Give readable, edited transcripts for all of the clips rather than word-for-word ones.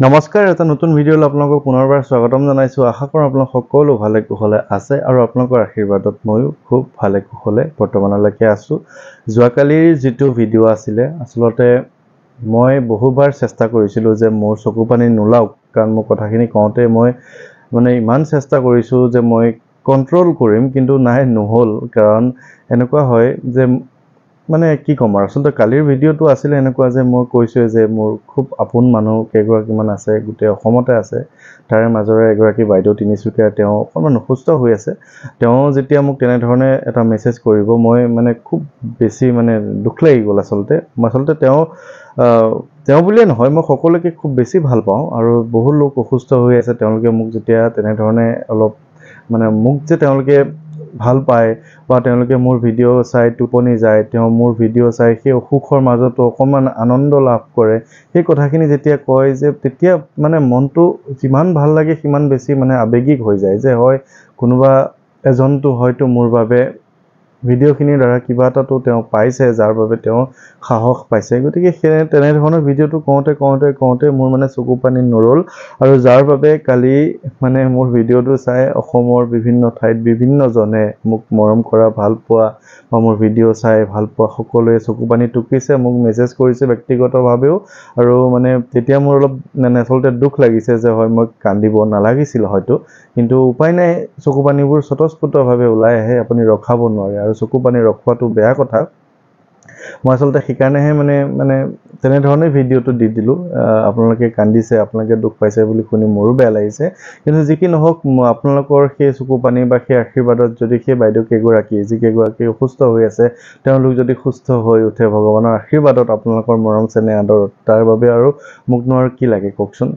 নমস্কাৰ এটা নতুন ভিডিঅ'লৈ আপোনালোকক পুনৰবাৰ স্বাগতম জনাইছোঁ। আশা কৰোঁ আপোনালোক সকলো ভালে কুশলে আছে আৰু আপোনালোকৰ আশীৰ্বাদত ময়ো খুব ভালে কুশলে বৰ্তমানলৈকে আছোঁ। যোৱাকালিৰ যিটো ভিডিঅ' আছিলে আচলতে মই বহুবাৰ চেষ্টা কৰিছিলোঁ যে মোৰ চকু পানী নোলাওক, কাৰণ মোৰ কথাখিনি কওঁতে মই ইমান চেষ্টা কৰিছোঁ যে মই কণ্ট্ৰল কৰিম, কিন্তু নহ'ল। কাৰণ এনেকুৱা হয় যে কি ক'ম আৰু আচলতে কালিৰ ভিডিঅ'টো আছিলে এনেকুৱা যে মই কৈছোঁ যে মোৰ খুব আপোন মানুহ কেইগৰাকীমান আছে, গোটেই অসমতে আছে। তাৰে মাজৰে এগৰাকী বাইদেউ তিনিচুকীয়া, তেওঁ অকণমান অসুস্থ হৈ আছে। তেওঁ যেতিয়া মোক তেনেধৰণে এটা মেছেজ কৰিব, মই খুব বেছি দুখ লাগি গ'ল। আচলতে তেওঁ বুলিয়ে নহয়, মই সকলোকে খুব বেছি ভাল পাওঁ আৰু বহু লোক অসুস্থ হৈ আছে। তেওঁলোকে মোক যেতিয়া তেনেধৰণে অলপ মোক যে তেওঁলোকে ভাল পায় বা তেওঁলোকে মোৰ ভিডিঅ' চাই টোপনি যায়, তেওঁ মোৰ ভিডিঅ' চাই সেই অসুখৰ মাজতো অকণমান আনন্দ লাভ কৰে, সেই কথাখিনি যেতিয়া কয় যে তেতিয়া মনটো যিমান ভাল লাগে সিমান বেছি আৱেগিক হৈ যায় যে হয় কোনোবা এজনটো হয়তো মোৰ বাবে ভিডিঅ'খিনিৰ দ্বাৰা কিবা এটাতো তেওঁ পাইছে, যাৰ বাবে তেওঁ সাহস পাইছে। গতিকে তেনেধৰণৰ ভিডিঅ'টো কওঁতে মোৰ চকু পানী নৰল, আৰু যাৰ বাবে কালি মোৰ ভিডিঅ'টো চাই অসমৰ বিভিন্ন ঠাইত বিভিন্নজনে মোক মৰম কৰা, ভাল পোৱা বা মোৰ ভিডিঅ' চাই ভাল পোৱা সকলোৱে চকু পানী টুকিছে, মোক মেছেজ কৰিছে ব্যক্তিগতভাৱেও। আৰু তেতিয়া মোৰ অলপ আচলতে দুখ লাগিছে যে হয় মই কান্দিব নালাগিছিল হয়তো, কিন্তু উপায় নাই, চকু পানীবোৰ স্বতঃস্ফূৰ্তভাৱে ওলাই আহে, আপুনি ৰখাব নোৱাৰে। আৰু চকু পানী ৰখোৱাটো বেয়া কথা। মই আচলতে সেইকাৰণেহে তেনেধৰণে ভিডিঅ'টো দি দিলোঁ। আপোনালোকে কান্দিছে, আপোনালোকে দুখ পাইছে বুলি শুনি মোৰো বেয়া লাগিছে, কিন্তু যি কি নহওক আপোনালোকৰ সেই চকু পানী বা সেই আশীৰ্বাদত যদি সেই বাইদেউ কেইগৰাকী যিকেইগৰাকী অসুস্থ হৈ আছে তেওঁলোক যদি সুস্থ হৈ উঠে ভগৱানৰ আশীৰ্বাদত, আপোনালোকৰ মৰম চেনেহ আদৰত, তাৰ বাবে আৰু মোকনো আৰু কি লাগে কওকচোন।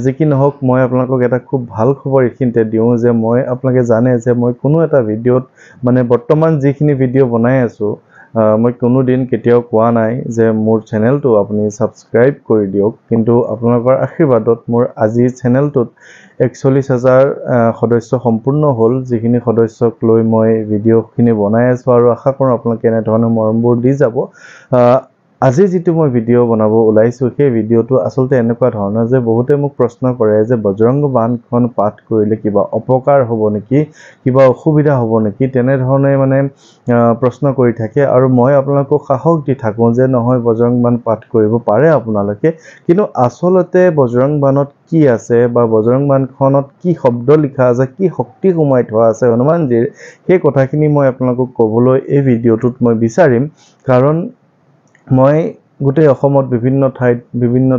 যি কি নহওক, মই আপোনালোকক এটা খুব ভাল খবৰ এইখিনিতে দিওঁ যে আপোনালোকে জানে যে মই কোনো এটা ভিডিঅ'ত বৰ্তমান যিখিনি ভিডিঅ' বনাই আছোঁ, মই কোনো দিন কেতিয়াও কোৱা নাই যে মোৰ চেনেলটো আপুনি ছাবস্ক্ৰাইব কৰি দিয়ক, কিন্তু আপোনালোকৰ আশীৰ্বাদত মোৰ আজি চেনেলটোত 41,000 সদস্য সম্পূৰ্ণ হ'ল, যিখিনি সদস্যক লৈ মই ভিডিঅ'খিনি বনাই আছোঁ। আৰু আশা কৰোঁ আপোনালোকে এনেধৰণৰ মৰমবোৰ দি যাব। আজি যিটো মই ভিডিঅ' বনাব ওলাইছোঁ, সেই ভিডিঅ'টো আচলতে এনেকুৱা ধৰণৰ যে বহুতে মোক প্ৰশ্ন কৰে যে বজৰংগ বাণখন পাঠ কৰিলে কিবা অপকাৰ হ'ব নেকি, কিবা অসুবিধা হ'ব নেকি, তেনেধৰণে প্ৰশ্ন কৰি থাকে। আৰু মই আপোনালোকক সাহস দি থাকোঁ যে নহয়, বজৰং বাণ পাঠ কৰিব পাৰে আপোনালোকে, কিন্তু আচলতে বজৰং বাণত কি আছে বা বজৰং বাণখনত কি শব্দ লিখা আছে, কি শক্তি সোমাই থোৱা আছে হনুমানজীৰ, সেই কথাখিনি মই আপোনালোকক ক'বলৈ এই ভিডিঅ'টোত মই বিচাৰিম। কাৰণ মই গোটেই অসমত বিভিন্ন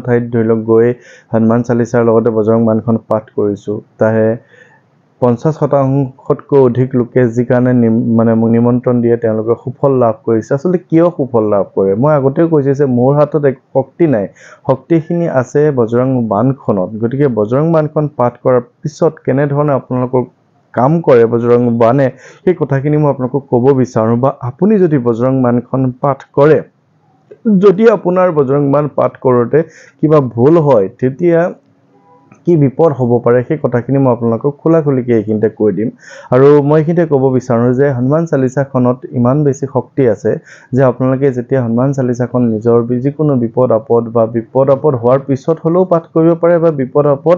ঠাইত ধৰি লওক গৈ হনুমান চালিচাৰ লগতে বজৰং বাণখন পাঠ কৰিছোঁ। তাৰে 50% অধিক লোকে যি কাৰণে মোক নিমন্ত্ৰণ দিয়ে, তেওঁলোকে সুফল লাভ কৰিছে। আচলতে কিয় সুফল লাভ কৰে, মই আগতেও কৈছোঁ যে মোৰ হাতত এক শক্তি নাই, শক্তিখিনি আছে বজৰং বাণখনত। গতিকে বজৰং বাণখন পাঠ কৰাৰ পিছত কেনেধৰণে আপোনালোকৰ কাম কৰে বজৰং বাণে, সেই কথাখিনি মই আপোনালোকক ক'ব বিচাৰোঁ। বা আপুনি যদি বজৰং বাণখন পাঠ কৰে, যদি আপোনাৰ বজৰং বাণ পাঠ কৰোঁতে কিবা ভুল হয়, তেতিয়া কি বিপদ হ'ব পাৰে, সেই কথাখিনি মই আপোনালোকক খোলাখুলিকৈ এইখিনিতে কৈ দিম। আৰু মই এইখিনিতে ক'ব বিচাৰোঁ যে হনুমান চালিচাখনত ইমান বেছি শক্তি আছে যে আপোনালোকে যেতিয়া হনুমান চালিচাখন নিজৰ যিকোনো বিপদ আপদ হোৱাৰ পিছত হ'লেও পাঠ কৰিব পাৰে, বা বিপদ আপদ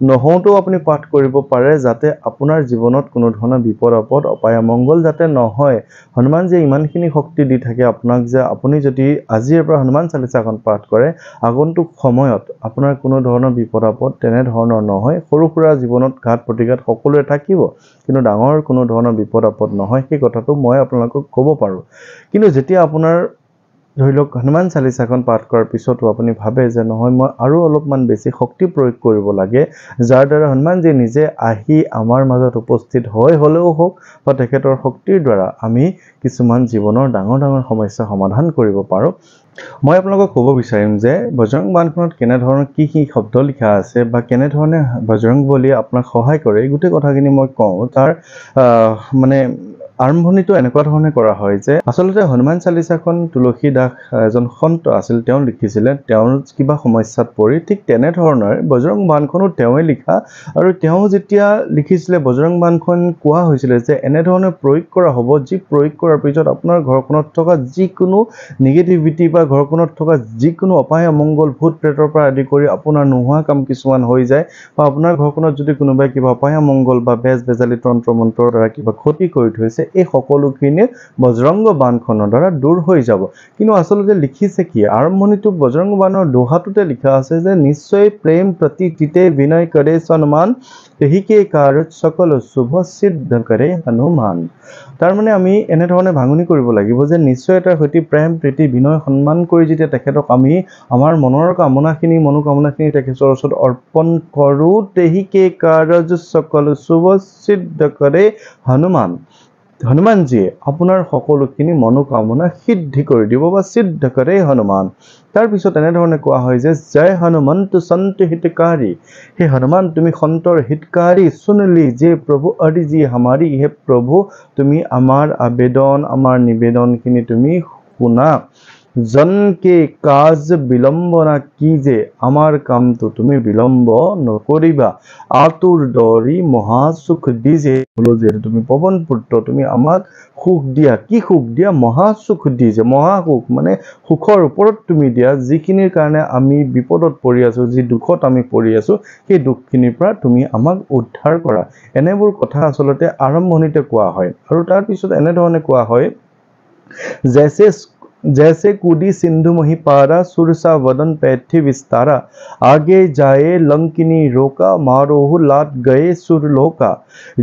নহওঁতেও আপুনি পাঠ কৰিব পাৰে, যাতে আপোনাৰ জীৱনত কোনো ধৰণৰ বিপদ আপদ অপায় অমংগল যাতে নহয়। হনুমানজীয়ে ইমানখিনি শক্তি দি থাকে আপোনাক যে আপুনি যদি আজিৰ পৰা হনুমান চালিচাখন পাঠ কৰে, আগন্তুক সময়ত আপোনাৰ কোনো ধৰণৰ বিপদ আপদ তেনেধৰণৰ নহয়। সৰু সুৰা জীৱনত ঘাত প্ৰতিঘাত সকলোৰে থাকিব, কিন্তু ডাঙৰ কোনো ধৰণৰ বিপদ আপদ নহয়, সেই কথাটো মই আপোনালোকক ক'ব পাৰোঁ। কিন্তু যেতিয়া আপোনাৰ ধৰি লওক হনুমান চালিচাখন পাঠ কৰাৰ পিছতো আপুনি ভাবে যে নহয়, মই আৰু অলপমান বেছি শক্তি প্ৰয়োগ কৰিব লাগে, যাৰ দ্বাৰা হনুমানজী নিজে আহি আমাৰ মাজত উপস্থিত হ'লেও হওক, বা তেখেতৰ শক্তিৰ দ্বাৰা আমি কিছুমান জীৱনৰ ডাঙৰ সমস্যা সমাধান কৰিব পাৰোঁ। মই আপোনালোকক ক'ব বিচাৰিম যে বজৰং বাণখনত কেনেধৰণৰ কি শব্দ লিখা আছে বা কেনেধৰণে বজৰং বলীয়ে আপোনাক সহায় কৰে, এই গোটেই কথাখিনি মই কওঁ। তাৰ আৰম্ভণিটো এনেকুৱা ধৰণে কৰা হয় যে আচলতে হনুমান চালিচাখন তুলসী দাস এজন সন্ত আছিল, তেওঁ লিখিছিলে। তেওঁৰ কিবা সমস্যাত পৰি ঠিক তেনেধৰণৰ বজৰং বাণখনো তেওঁৱে লিখা। আৰু তেওঁ যেতিয়া লিখিছিলে বজৰং বাণখন কোৱা হৈছিলে যে এনেধৰণে প্ৰয়োগ কৰা হ'ব, যি প্ৰয়োগ কৰাৰ পিছত আপোনাৰ ঘৰখনত থকা যিকোনো নিগেটিভিটি বা ঘৰখনত থকা যিকোনো অপায় অমংগল ভূত প্ৰেতৰ পৰা আদি কৰি আপোনাৰ নোহোৱা কাম কিছুমান হৈ যায়, বা আপোনাৰ ঘৰখনত যদি কোনোবাই কিবা অপায় অমংগল বা বেজ বেজালি তন্ত্ৰ মন্ত্ৰৰ দ্বাৰা কিবা ক্ষতি কৰি থৈছে, এই সকলোখিনি বজৰংগ বাণখনৰ দ্বাৰা দূৰ হৈ যাব। কিন্তু আচলতে লিখিছে কি, আৰম্ভণিটো বজৰংগ বাণৰ দোহাটোতে লিখা আছে যে নিশ্চয় প্ৰেম প্ৰতি তিতে বিনয় কৰে সন্মান, তেহিকে কাৰ্যত সকল শুভ সিদ্ধ কৰে হনুমান। তাৰমানে আমি এনেধৰণে ভাঙনি কৰিব লাগিব যে নিশ্চয় এটাৰ সৈতে প্ৰেম প্ৰীতি বিনয় সন্মান কৰি যেতিয়া তেখেতক আমি আমাৰ মনৰ কামনাখিনি মনোকামনাখিনি তেখেতৰ ওচৰত অৰ্পণ কৰোঁ, তেহিকে কাৰ্য সকল শুভ সিদ্ধ কৰে হনুমান। হনুমানজীয়ে আপোনাৰ সকলোখিনি মনোকামনা সিদ্ধি কৰি দিব বা সিদ্ধ কৰে হনুমান। তাৰপিছত এনেধৰণে কোৱা হয় যে জয় হনুমন্ত সন্ত হিতকাৰী, হে হনুমান তুমি সন্তৰ হিতকাৰী, শুনলি যে প্ৰভু অৰিজি হামাৰী, হে প্ৰভু তুমি আমাৰ আবেদন আমাৰ নিবেদনখিনি তুমি শুনা। জনকে কাজ বিলম্বনা কি যে, আমাৰ কামটো তুমি বিলম্ব নকৰিবা। আতুৰ দৰি মহাসুখ দিজে, যিহেতু তুমি পৱন পুত্ৰ, তুমি আমাক সুখ দিয়া। কি সুখ দিয়া? মহাসুখ দিজে, মহাসুখ মানে সুখৰ ওপৰত তুমি দিয়া। যিখিনিৰ কাৰণে আমি বিপদত পৰি আছোঁ, যি দুখত আমি পৰি আছোঁ, সেই দুখখিনিৰ পৰা তুমি আমাক উদ্ধাৰ কৰা। এনেবোৰ কথা আচলতে আৰম্ভণিতে কোৱা হয়। আৰু তাৰপিছত এনেধৰণে কোৱা হয় जैसे कूदी सिंधु मही पारा, सुरसा वदन पैठी विस्तारा, आगे जाए लंकिनी रोका, मारोहु लाट गए सुरलोका।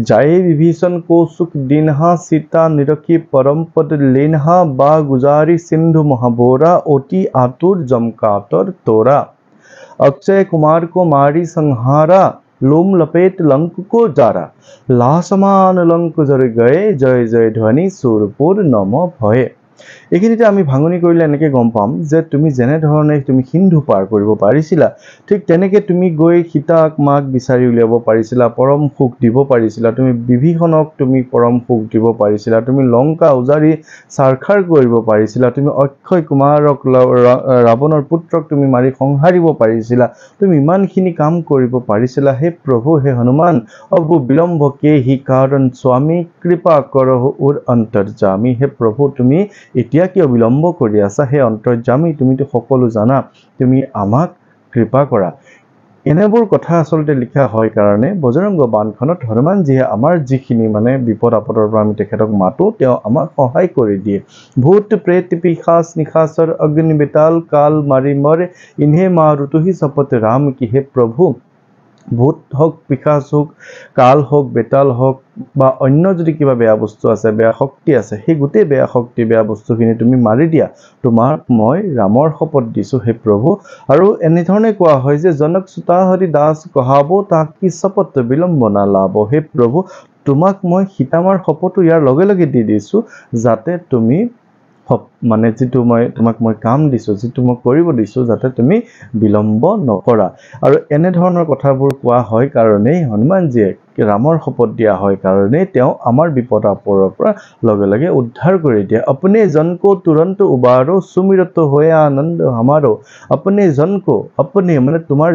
जाए विभीषण को सुख दीन्हा, सीता निरखी परम पद लेन्हा, बा गुजारी सिंधु महाबोरा, ओटी आतुर जमकातर तोरा। अक्षय कुमार को मारी संहारा, लोम लपेट लंक को जारा, लासमान लंक जर गए, जय जय ध्वनि सुरपुर नम भये। এইখিনিতে আমি ভাঙনি কৰিলে এনেকৈ গম পাম যে তুমি যেনেধৰণে তুমি সিন্ধু পাৰ কৰিব পাৰিছিলা, ঠিক তেনেকৈ তুমি গৈ সীতাক মাক বিচাৰি উলিয়াব পাৰিছিলা, পৰম সুখ দিব পাৰিছিলা। তুমি বিভীষণক তুমি পৰম সুখ দিব পাৰিছিলা, তুমি লংকা উজাৰি চাৰখাৰ কৰিব পাৰিছিলা, তুমি অক্ষয় কুমাৰক ৰাৱণৰ পুত্ৰক তুমি মাৰি সংহাৰিব পাৰিছিলা। তুমি ইমানখিনি কাম কৰিব পাৰিছিলা। হে প্ৰভু হে হনুমান, অবু বিলম্ব কে হি কাৰণ স্বামী, কৃপা কৰহু উৰ অন্তৰ্যামী। হে প্ৰভু তুমি এতিয়া কিয় বিলম্ব কৰি আছা? হে অন্তৰ্যামী, তুমিতো সকলো জানা, তুমি আমাক কৃপা কৰা। এনেবোৰ কথা আচলতে লিখা হয় কাৰণে বজৰংগ বাণখনত হনুমানজীয়ে আমাৰ যিখিনি মানে বিপদ আপদৰ পৰা আমি তেখেতক মাতোঁ, তেওঁ আমাক সহায় কৰি দিয়ে। ভূত প্ৰেত পিশাচ নিশাচৰ অগ্নি বেতাল, কাল মাৰি মৰে ইনহে মাৰুতুহি শপথ ৰাম কি। হে প্ৰভু ভূত হওক, পিশাচ হওক, কাল হওক, বেতাল হওক, বা অন্য যদি কিবা বেয়া বস্তু আছে, বেয়া শক্তি আছে, সেই গোটেই বেয়া শক্তি বেয়া বস্তুখিনি তুমি মাৰি দিয়া। তোমাক মই ৰামৰ শপত দিছোঁ হে প্ৰভু। আৰু এনেধৰণে কোৱা হয় যে জনক সুতা হৰি দাস কহাব, তাক কি শপত বিলম্ব না লাভ। হে প্ৰভু তোমাক মই সীতামাৰ শপতো ইয়াৰ লগে লগে দি দিছোঁ, যাতে তুমি মানে যিটো তোমাক মই কাম দিছোঁ, যিটো মই কৰিব দিছোঁ, যাতে তুমি বিলম্ব নকৰা। আৰু এনেধৰণৰ কথাবোৰ কোৱা হয় কাৰণেই হনুমানজীয়ে ৰামৰ শপত দিয়া হয় কাৰণেই তেওঁ আমাৰ বিপদ আপদৰ পৰা লগে লগে উদ্ধাৰ কৰি দিয়ে। अपने जन को तुरंत उबारो, सुमिरत होए आनंद हमारो। अपने जन को, अपने মানে তোমাৰ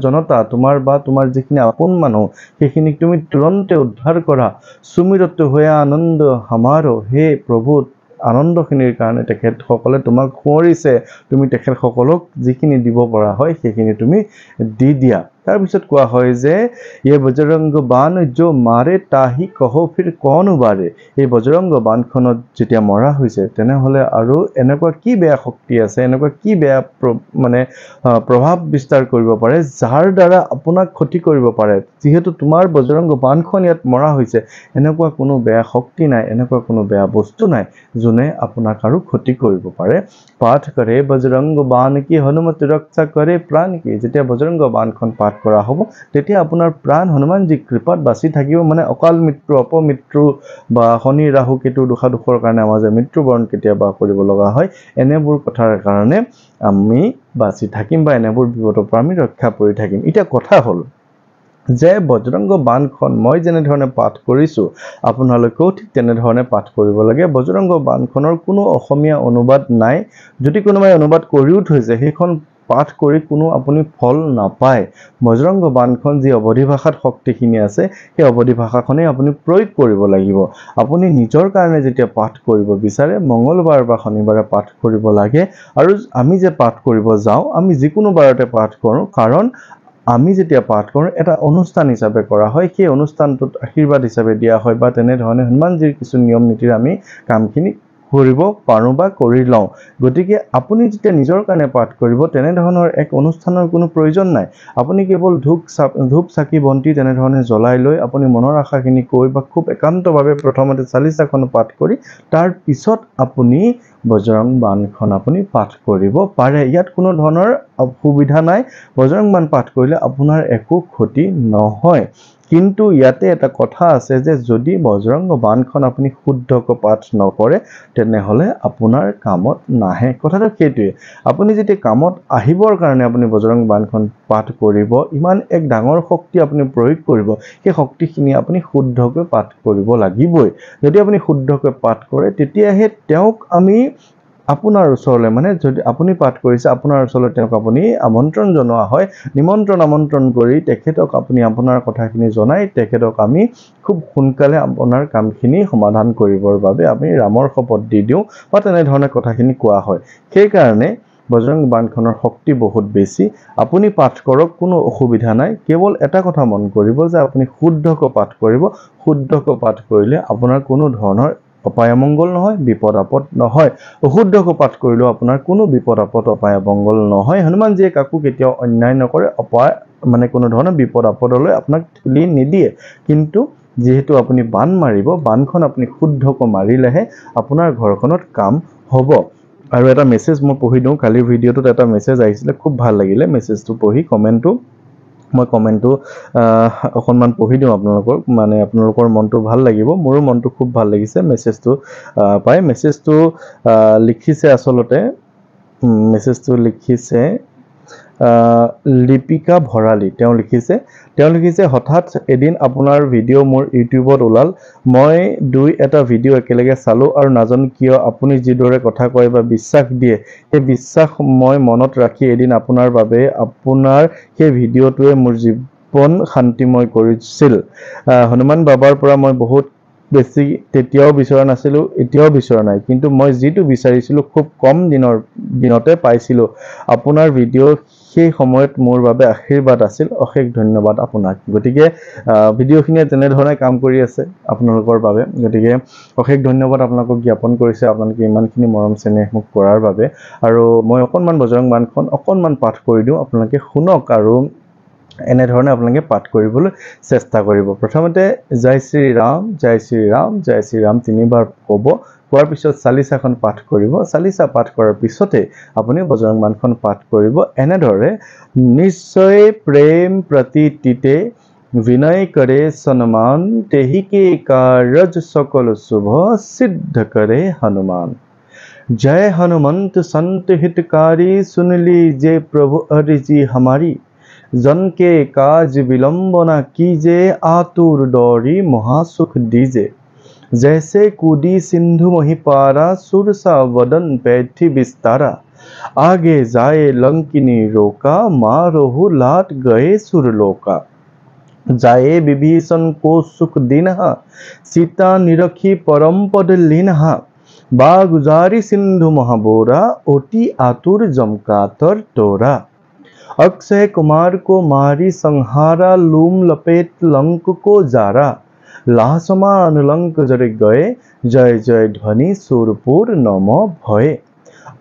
জনতা, তোমাৰ যিখিনি আপোন মানুহ, সেইখিনিক তুমি তুৰন্তে উদ্ধাৰ কৰা। সুমিৰত হৈ আনন্দ হামাৰো, হে প্ৰভু আনন্দখিনিৰ কাৰণে তেখেতসকলে তোমাক সোঁৱৰিছে, তুমি তেখেতসকলক যিখিনি দিব পৰা হয় সেইখিনি তুমি দি দিয়া। তাৰপিছত কোৱা হয় যে ये বজৰংগ বাণ जो मारे, ताही कहो फिर कौन उबारे। এই বজৰংগ বাণখনত যেতিয়া মৰা হৈছে, তেনেহ'লে আৰু এনেকুৱা কি বেয়া শক্তি আছে, এনেকুৱা কি বেয়া মানে প্ৰভাৱ বিস্তাৰ কৰিব পাৰে, যাৰ দ্বাৰা আপোনাক ক্ষতি কৰিব পাৰে। যিহেতু তোমাৰ বজৰংগ বাণখন ইয়াত মৰা হৈছে, এনেকুৱা কোনো বেয়া শক্তি নাই, এনেকুৱা কোনো বেয়া বস্তু নাই যোনে আপোনাক আৰু ক্ষতি কৰিব পাৰে। পাঠ কৰে বজৰংগ বাণ কি, হনুমতি ৰক্ষা কৰে প্ৰাণ কি। যেতিয়া বজৰংগ বাণখন পাঠ কৰা হ'ব, তেতিয়া আপোনাৰ প্ৰাণ হনুমানজী কৃপাত বাচি থাকিব। মানে অকাল মৃত্যু, অপমৃত্যু বা শনি ৰাহু কেতু দুখৰ কাৰণে আমাৰ যে মৃত্যুবৰণ কেতিয়াবা কৰিব লগা হয়, এনেবোৰ কথাৰ কাৰণে আমি বাচি থাকিম বা এনেবোৰ বিপদৰ পৰা আমি ৰক্ষা পৰি থাকিম। এতিয়া কথা হ'ল যে বজৰংগ বাণখন মই যেনে ধৰণে পাঠ কৰিছো আপোনালোকেও ঠিক তেনে ধৰণে পাঠ কৰিব লাগে বজৰংগ বাণখনৰ কোনো অসমীয়া অনুবাদ নাই যদি কোনোবাই অনুবাদ কৰিও থৈছে সেইখন পাঠ কৰি কোনো আপুনি ফল নাপায় বজৰংগ বাণখন যি অৱধি ভাষাত শক্তিখিনি আছে সেই অৱধি ভাষাখনেই আপুনি প্ৰয়োগ কৰিব লাগিব আপুনি নিজৰ কাৰণে যেতিয়া পাঠ কৰিব বিচাৰে মঙ্গলবাৰ বা শনিবাৰে পাঠ কৰিব লাগে আৰু আমি যে পাঠ কৰিব যাওঁ আমি যিকোনো বাৰতে পাঠ কৰোঁ কাৰণ আমি যেতিয়া পাঠ কৰোঁ এটা অনুষ্ঠান হিচাপে কৰা হয় সেই অনুষ্ঠানটোত আশীৰ্বাদ হিচাপে দিয়া হয় বা তেনে ধৰণে হনুমানজীৰ কিছু নিয়ম নীতিৰ আমি কামখিনি কৰিব পাৰোঁ বা কৰি লওঁ গতিকে আপুনি যেতিয়া নিজৰ কাৰণে পাঠ কৰিব তেনে ধৰণৰ এক অনুষ্ঠানৰ কোনো প্ৰয়োজন নাই আপুনি কেৱল ধূপ চাকি বন্তি তেনে ধৰণে জ্বলাই লৈ আপুনি মনৰ আশাখিনি কৈ বা খুব একান্তভাৱে প্ৰথমতে চালিচাখন পাঠ কৰি তাৰ পিছত আপুনি বজৰং বাণখন আপুনি পাঠ কৰিব পাৰে ইয়াত কোনো ধৰণৰ অসুবিধা নাই বজৰং বাণ পাঠ কৰিলে আপোনাৰ একো ক্ষতি নহয় কিন্তু ইয়াতে এটা কথা আছে যে যদি বজৰংগ বাণখন আপুনি শুদ্ধকৈ পাঠ নকৰে তেনেহলে আপোনাৰ কামত নাহে কথাটো সেইটোৱে আপুনি যেতিয়া কামত আহিবৰ কাৰণে আপুনি বজৰংগ বাণখন পাঠ কৰিব ইমান এক ডাঙৰ শক্তি আপুনি প্ৰয়োগ কৰিব সেই শক্তিখিনি আপুনি শুদ্ধকৈ পাঠ কৰিব লাগিবই যদি আপুনি শুদ্ধকৈ পাঠ কৰে তেতিয়াহে তেওঁক আমি আপোনাৰ ওচৰলৈ মানে যদি আপুনি পাঠ কৰিছে আপোনাৰ ওচৰলৈ তেওঁক আপুনি আমন্ত্ৰণ জনোৱা হয় আমন্ত্ৰণ কৰি তেখেতক আপুনি আপোনাৰ কথাখিনি জনাই তেখেতক আমি খুব সোনকালে আপোনাৰ কামখিনি সমাধান কৰিবৰ বাবে আমি ৰামৰ শপত দি দিওঁ বা তেনে ধৰণে কথাখিনি কোৱা হয় সেই কাৰণে বজৰং বাণখনৰ শক্তি বহুত বেছি আপুনি পাঠ কৰক কোনো অসুবিধা নাই কেৱল এটা কথা মন কৰিব যে আপুনি শুদ্ধকৈ পাঠ কৰিব শুদ্ধকৈ পাঠ কৰিলে আপোনাৰ কোনো ধৰণৰ অপায় মঙ্গল নহয় বিপদ আপদ নহয় অশুদ্ধকৈ পাঠ কৰিলেও আপোনাৰ কোনো বিপদ আপদ অপায় মঙ্গল নহয় হনুমানজীয়ে কাকো কেতিয়াও অন্যায় নকৰে অপায় মানে কোনো ধৰণৰ বিপদ আপদলৈ আপোনাক ঠেলি নিদিয়ে কিন্তু যেহেতু আপুনি বাণ মাৰিব বাণখন আপুনি শুদ্ধকৈ মাৰিলেহে আপোনাৰ ঘৰখনত কাম হ'ব আৰু এটা মেছেজ মই পঢ়ি দিওঁ কালিৰ ভিডিঅ'টোত এটা মেছেজ আহিছিলে খুব ভাল লাগিলে মেছেজটো পঢ়ি মই কমেন্টটো অকণমান পঢ়ি দিওঁ আপোনালোকক মানে আপোনালোকৰ মনটো ভাল লাগিব মোৰো মনটো খুব ভাল লাগিছে মেছেজটো পাই মেছেজটো লিখিছে আসলতে মেছেজটো লিখিছে লিপিকা ভৰালী তেওঁ লিখিছে হঠাৎ এদিন আপোনাৰ ভিডিঅ' মোৰ ইউটিউবত ওলাল মই এটা ভিডিঅ' একেলগে চালো আৰু নাজানো কিয় আপুনি যিদৰে কথা কয় বা বিশ্বাস দিয়ে সেই বিশ্বাস মই মনত ৰাখি এদিন আপোনাৰ বাবে আপোনাৰ সেই ভিডিঅ'টোৱে মোৰ জীৱন শান্তিময় কৰিছিল হনুমান বাবাৰ পৰা মই বহুত বেছি তেতিয়াও বিচৰা নাছিলো এতিয়াও বিচৰা নাই কিন্তু মই যিটো বিচাৰিছিলো খুব কম দিনতে পাইছিলো আপোনাৰ ভিডিঅ' সেই সময়ত মোৰ বাবে আশীৰ্বাদ আছিল অশেষ ধন্যবাদ আপোনাক গতিকে ভিডিঅ'খিনিয়ে তেনে ধৰণে কাম কৰি আছে আপোনালোকৰ বাবে গতিকে অশেষ ধন্যবাদ আপোনালোকক জ্ঞাপন কৰিছে আপোনালোকে ইমানখিনি মৰম চেনেহ মোক কৰাৰ বাবে আৰু মই অকণমান বজৰং বাণখন অকণমান পাঠ কৰি দিওঁ আপোনালোকে শুনক আৰু এনে ধৰণে আপোনালোকে পাঠ কৰিবলৈ চেষ্টা কৰিব প্ৰথমতে জয় শ্ৰী ৰাম তিনিবাৰ ক'ব কোৱাৰ পিছত চালিচাখন পাঠ কৰিব চালিচা পাঠ কৰাৰ পিছতে আপুনি বজৰং বাণখন পাঠ কৰিব এনেদৰে নিশ্চয় প্ৰেম প্ৰতীতিতে विनय करे सन्मान तेहि के कारज सकल शुभ सिद्ध करे हनुमान जय हनुमंत संत हितकारी सुन लीजे प्रभु अर्जी हमारी जन के काज विलंब न कीजे आतुर दौड़ी महासुख दीजे जैसे कूदी सिंधु मोहि पारा सुरसा वदन पैठी विस्तारा आगे जाए लंकिनी रोका मारोहु लाट गए सुरलोका जाए विभीषण को सुख दीनहा सीता निरखी परम पद लीनहा बागुजारी सिंधु महाबोरा ओटी आतुर जमकातर तोरा अक्षय कुमार को मारी संहारा लूम लपेट लंक को जारा लासमान लंक जर गए जय जय ध्वनि सुरपुर नम भय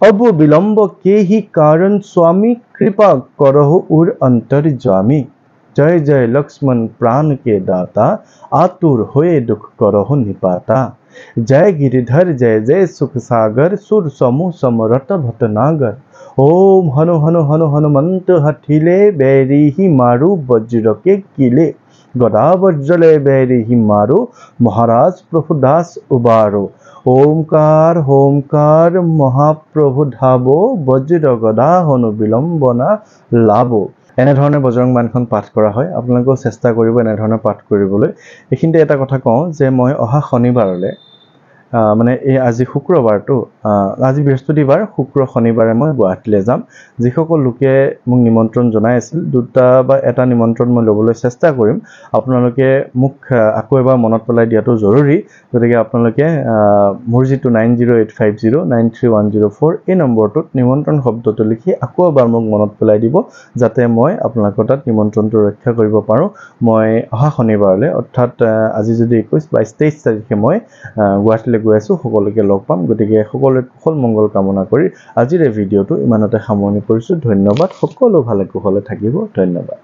अब विलंब के ही कारण स्वामी कृपा करहु उर अंतर्जामी जय जय लक्ष्मण प्राण के दाता आतुर होए दुख करहु निपाता जय गिरिधर जय जय सुख सागर सुर समूह समरत भटनागर ओम हनु हनु हनु हनुमंत हठिले बैरी ही मारू वज्र के किले गदा वज्रले बैरी ही मारो महाराज प्रभु दास उबारो ओमकार होमकार महाप्रभु धाबो वज्र गदा हनु विलंबना लाभो এনেধৰণে বজৰং বাণখন পাঠ কৰা হয় আপোনালোকেও চেষ্টা কৰিব এনেধৰণে পাঠ কৰিবলৈ এইখিনিতে এটা কথা কওঁ যে মই অহা শনিবাৰলৈ মানে এই আজি শুক্ৰবাৰটো আজি বৃহস্পতিবাৰ শুক্ৰ শনিবাৰে মই গুৱাহাটীলৈ যাম যিসকল লোকে মোক নিমন্ত্ৰণ জনাই আছিল দুটা বা এটা নিমন্ত্ৰণ মই ল'বলৈ চেষ্টা কৰিম আপোনালোকে মোক আকৌ এবাৰ মনত পেলাই দিয়াটো জৰুৰী গতিকে আপোনালোকে মোৰ যিটো 9085093104 এই নম্বৰটোত নিমন্ত্ৰণ শব্দটো লিখি আকৌ এবাৰ মোক মনত পেলাই দিব যাতে মই আপোনালোকৰ তাত নিমন্ত্ৰণটো ৰক্ষা কৰিব পাৰোঁ মই অহা শনিবাৰলৈ অৰ্থাৎ আজি যদি 21-22-23 তাৰিখে মই গুৱাহাটীলৈ গৈ আছোঁ সকলোকে লগ পাম গতিকে সকলোৰে কুশল মংগল কামনা কৰি আজিৰ এই ভিডিঅ'টো ইমানতে সামৰণি কৰিছোঁ ধন্যবাদ সকলো ভালে কুশলে থাকিব ধন্যবাদ